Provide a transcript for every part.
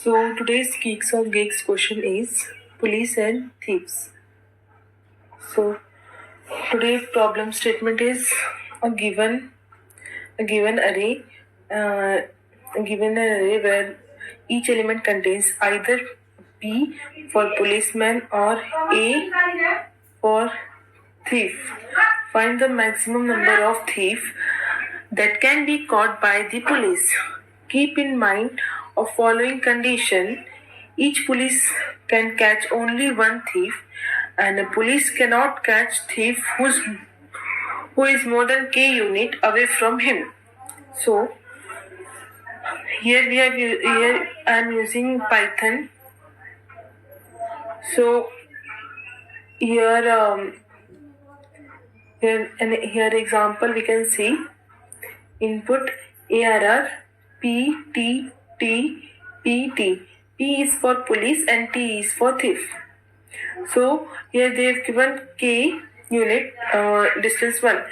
So today's Geeks or Geeks question is police and thieves. So today's problem statement is a given array where each element contains either P for policeman or A for thief. Find the maximum number of thieves that can be caught by the police. Keep in mind a following condition. Each police can catch only one thief, and a police cannot catch thief who is more than k unit away from him. So here I am using Python. So here here example we can see input ARR P T T P T. P is for police and T is for thief. So here they have given K unit distance 1.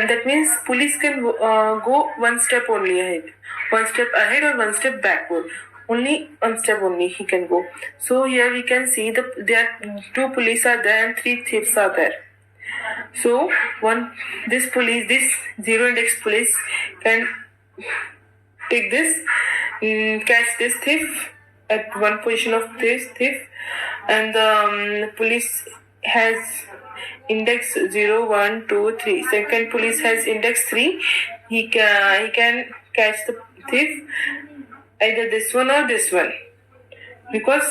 That means police can go one step only ahead. One step ahead or one step backward. Only one step only he can go. So here we can see there are 2 police are there and 3 thieves are there. So this 0 index police can take this, catch this thief at one position of this thief, and the police has index 0, 1, 2, 3. Second police has index 3. He can catch the thief either this one or this one, because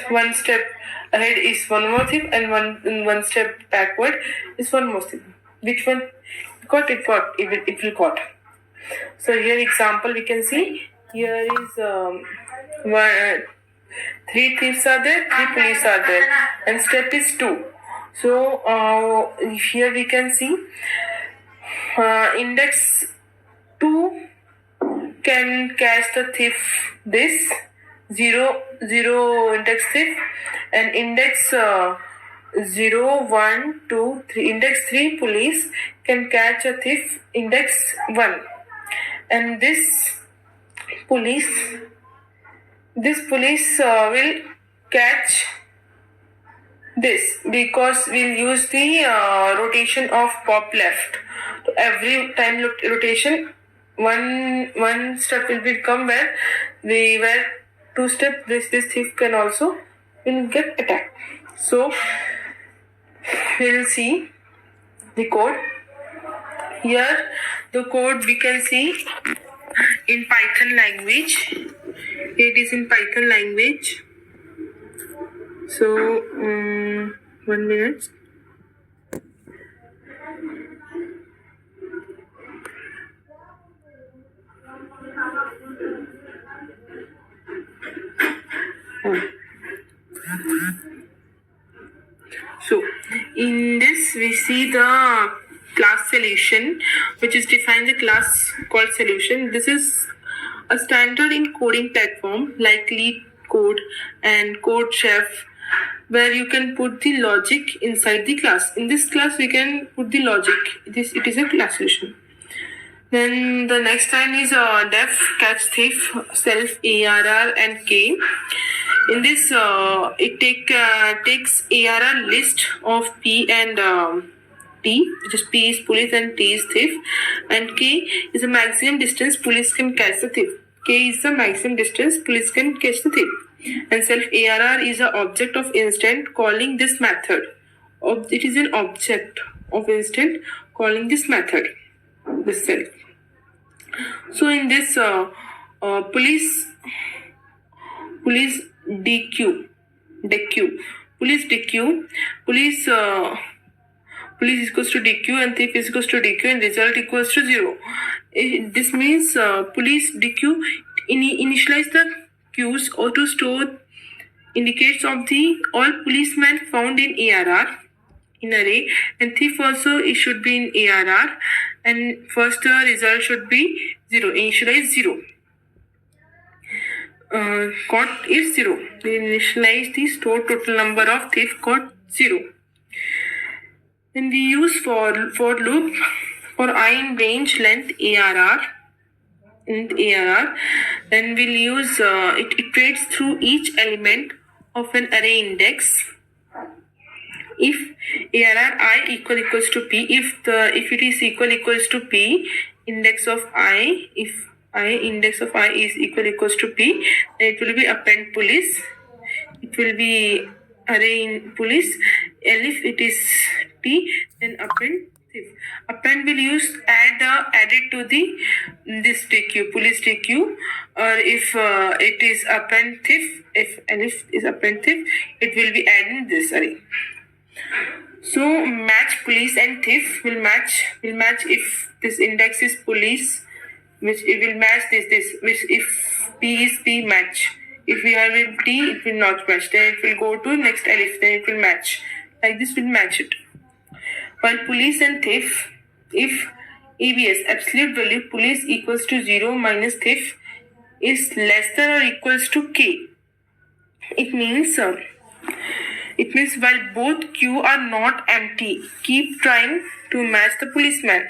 one step ahead is one more thief and one step backward is one more thief. Which one it will caught. So here example we can see here is 3 thieves are there, 3 police are there, and step is 2. So here we can see index 2 can catch the thief this 0 index thief, and index 0, 1, 2, 3. Index 3 police can catch a thief index 1, and this police will catch this because we'll use the rotation of pop left. So every time rotation, one step will become where 2 step this thief can also will get attacked. So we'll see the code. Here the code we can see in Python language. It is in Python language. So 1 minute. So in this we see the class solution, which is define the class called solution. This is a standard encoding platform like LeetCode and CodeChef, where you can put the logic inside the class. In this class we can put the logic. It is a class solution. Then the next line is def catch thief self ARR and K. In this it takes ARR list of P and T, which is P is police and T is thief, and K is the maximum distance police can catch the thief. K is the maximum distance police can catch the thief, and self ARR is an object of instant calling this method. It is an object of instant calling this method, this self. So in this police DQ, police is equals to DQ and thief is equals to DQ and result equals to 0. This means police DQ initialize the queues or to store indicates of the all policemen found in ARR in array, and thief also it should be in ARR, and first result should be 0. Initialize 0. Caught is 0. We initialize the stored total number of thief caught 0. Then we use for loop for I in range length ARR. Then we'll use it iterates through each element of an array index. If ARR I equals to P, if it is equals to P, index of I, if I index of I is equals to P, then it will be append police. It will be array in police. And if it is T, then append thief. Append will use added to the this TQ, police TQ, or if it is append thief, if is append thief, it will be added in this array. So match police and thief will match if this index is police, which it will match this which if P is P match. If we have in T, it will not match. Then it will go to next elif. Then it will match. Like this will match it. While police and thief, if ABS absolute value police equals to 0 minus thief is less than or equals to K, it means while both Q are not empty, keep trying to match the policeman.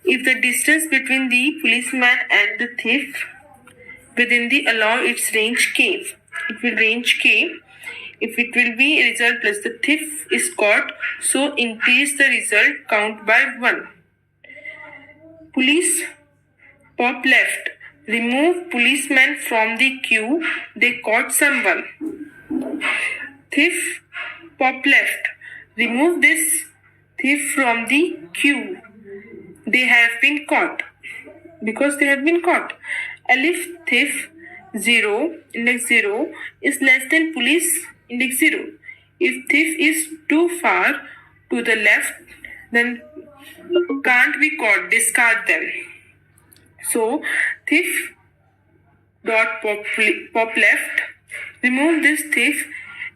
If the distance between the policeman and the thief within the allow its range K, it will range K. If it will be result plus the thief is caught, so increase the result count by 1. Police pop left. Remove policeman from the queue. They caught someone. Thief pop left. Remove this thief from the queue. They have been caught. Because they have been caught. Elif thief 0, index 0 is less than police index 0. If thief is too far to the left, then can't be caught. Discard them. So thief dot pop left. Remove this thief.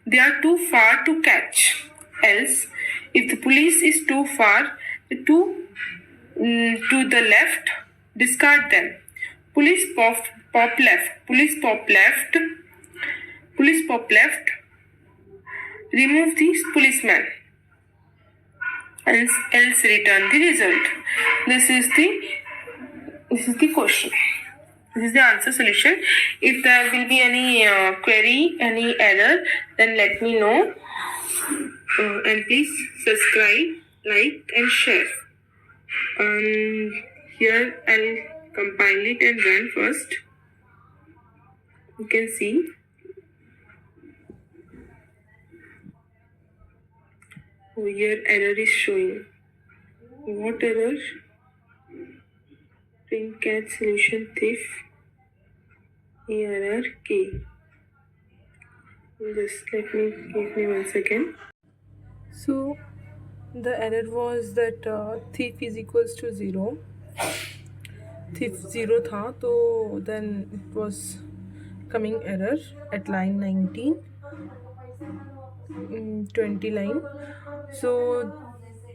They are too far to catch. Else, if the police is too far to the left, discard them. Police pop left. Police pop left. Police pop left. Remove the policeman. Else return the result. This is the question. This is the answer solution. If there will be any query, any error, then let me know. And please subscribe, like, and share. Here I'll compile it and run first. You can see. Oh, here error is showing. What error? Print catch solution thief. Error K. Just give me 1 second. So the error was that thief is equals to 0. Thief 0 tha, so then it was coming error at line 19, 20 line. So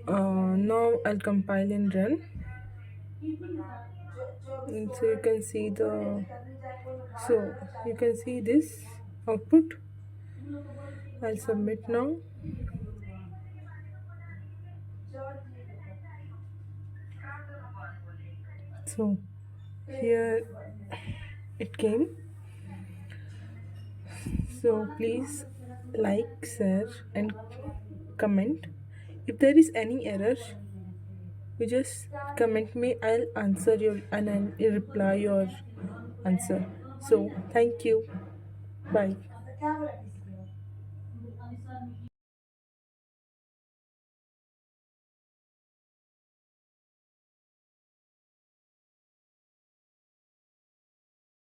now I'll compile and run. And so you can see this output. I'll submit now. So here it came. So please like, share, and comment. If there is any error, you just comment me. I'll answer and I'll reply your answer. So thank you. Bye.